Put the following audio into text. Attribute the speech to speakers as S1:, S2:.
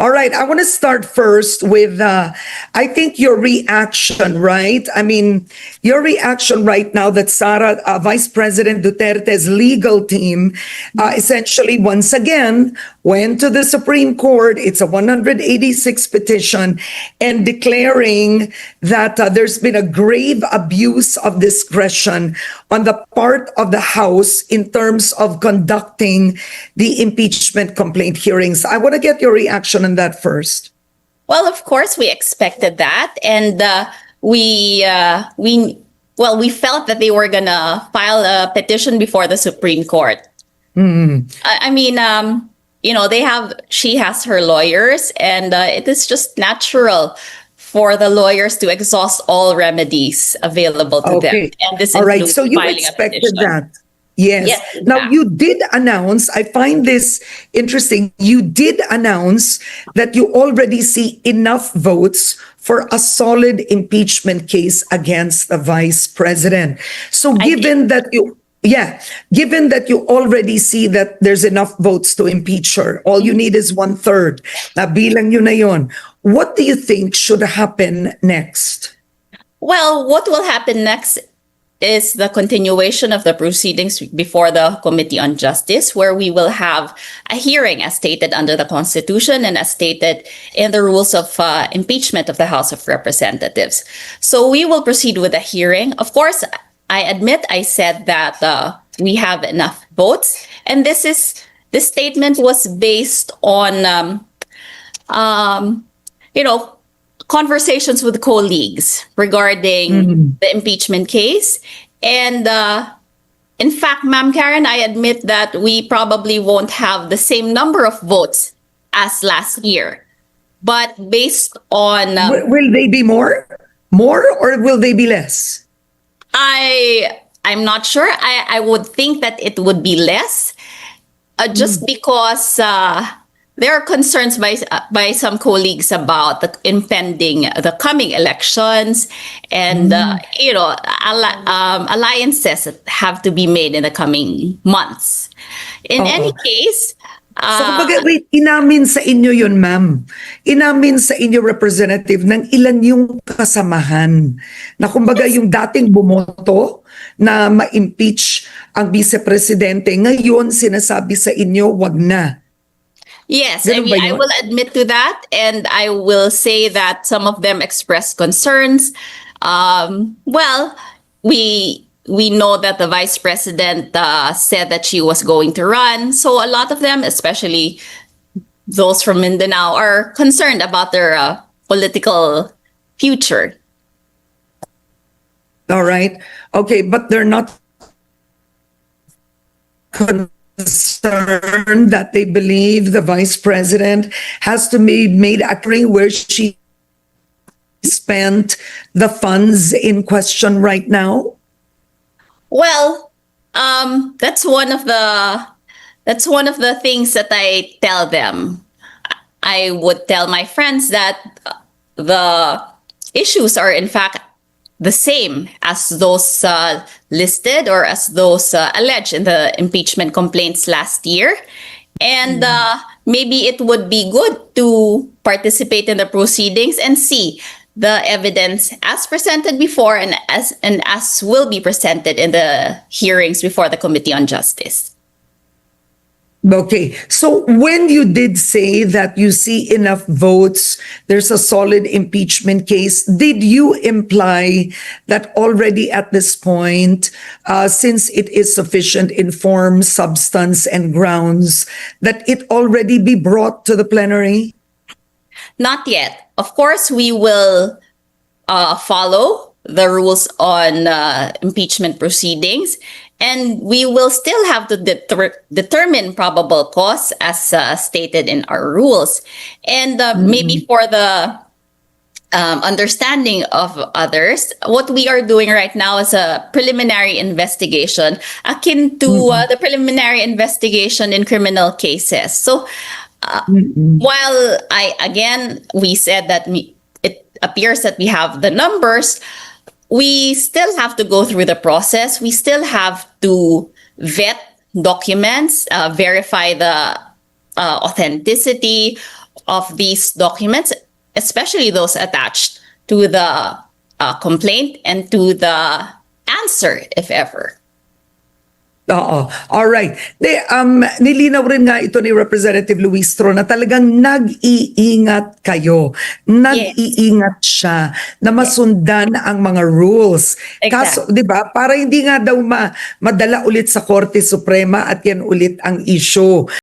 S1: All right, I want to start first with, I think your reaction, right? I mean, your reaction right now that Sara, Vice President Duterte's legal team, essentially once again went to the Supreme Court. It's a 186 petition and declaring that there's been a grave abuse of discretion on the part of the House in terms of conducting the impeachment complaint hearings. I want to get your reaction on that first.
S2: Well, of course, we expected that, and we felt that they were gonna file a petition before the Supreme Court. I mean, she has her lawyers, and it is just natural for the lawyers to exhaust all remedies available to them. And this
S1: all right,
S2: includes
S1: so you
S2: filing a
S1: expected
S2: petition.
S1: that. Yes. Now, you did announce, I find this interesting, you did announce that you already see enough votes for a solid impeachment case against the vice president. So given that you already see that there's enough votes to impeach her, all you need is 1/3. Bilang yun na yun. What do you think should happen next?
S2: Well, what will happen next is the continuation of the proceedings before the Committee on Justice, where we will have a hearing as stated under the Constitution and as stated in the rules of impeachment of the House of Representatives. So we will proceed with the hearing. Of course, I admit I said that we have enough votes, and this statement was based on conversations with colleagues regarding the impeachment case. And in fact, Ma'am Karen, I admit that we probably won't have the same number of votes as last year. But based on...
S1: will they be more? More, or will they be less?
S2: I'm not sure. I would think that it would be less, just because... there are concerns by some colleagues about the coming elections, and alliances that have to be made in the coming months. In any case,
S1: so kumbaga, wait, inamin sa inyo yun, ma'am. Inamin sa inyo, representative, ng ilan yung kasamahan na kumbaga yung dating bumoto na ma-impeach ang vice-presidente, ngayon sinasabi sa inyo, wag na.
S2: Yes, I mean, I will admit to that, and I will say that some of them expressed concerns. We know that the vice president said that she was going to run, so a lot of them, especially those from Mindanao, are concerned about their political future.
S1: All right. Okay, but they're not concerned that they believe the vice president has to be made accurate where she spent the funds in question right now?
S2: Well, that's one of the things that I tell them. I would tell my friends that the issues are in fact the same as those listed or as those alleged in the impeachment complaints last year. And maybe it would be good to participate in the proceedings and see the evidence as presented before and as will be presented in the hearings before the Committee on Justice.
S1: Okay, so when you did say that you see enough votes, there's a solid impeachment case, did you imply that already at this point, since it is sufficient in form, substance, and grounds, that it already be brought to the plenary?
S2: Not yet. Of course, we will follow the rules on impeachment proceedings, and we will still have to determine probable cause as stated in our rules. And maybe for the understanding of others, what we are doing right now is a preliminary investigation akin to the preliminary investigation in criminal cases. So while we said that it appears that we have the numbers, we still have to go through the process. We still have to vet documents, verify the authenticity. of these documents, especially those attached to the complaint and to the answer, if ever.
S1: Oo. All right. Nilinaw rin nga ito ni Representative Luistro na talagang nag-iingat kayo. Nag-iingat siya na masundan ang mga rules. Kaso,
S2: Exactly.
S1: 'di ba? Para hindi nga daw madala ulit sa Korte Suprema at yan ulit ang issue.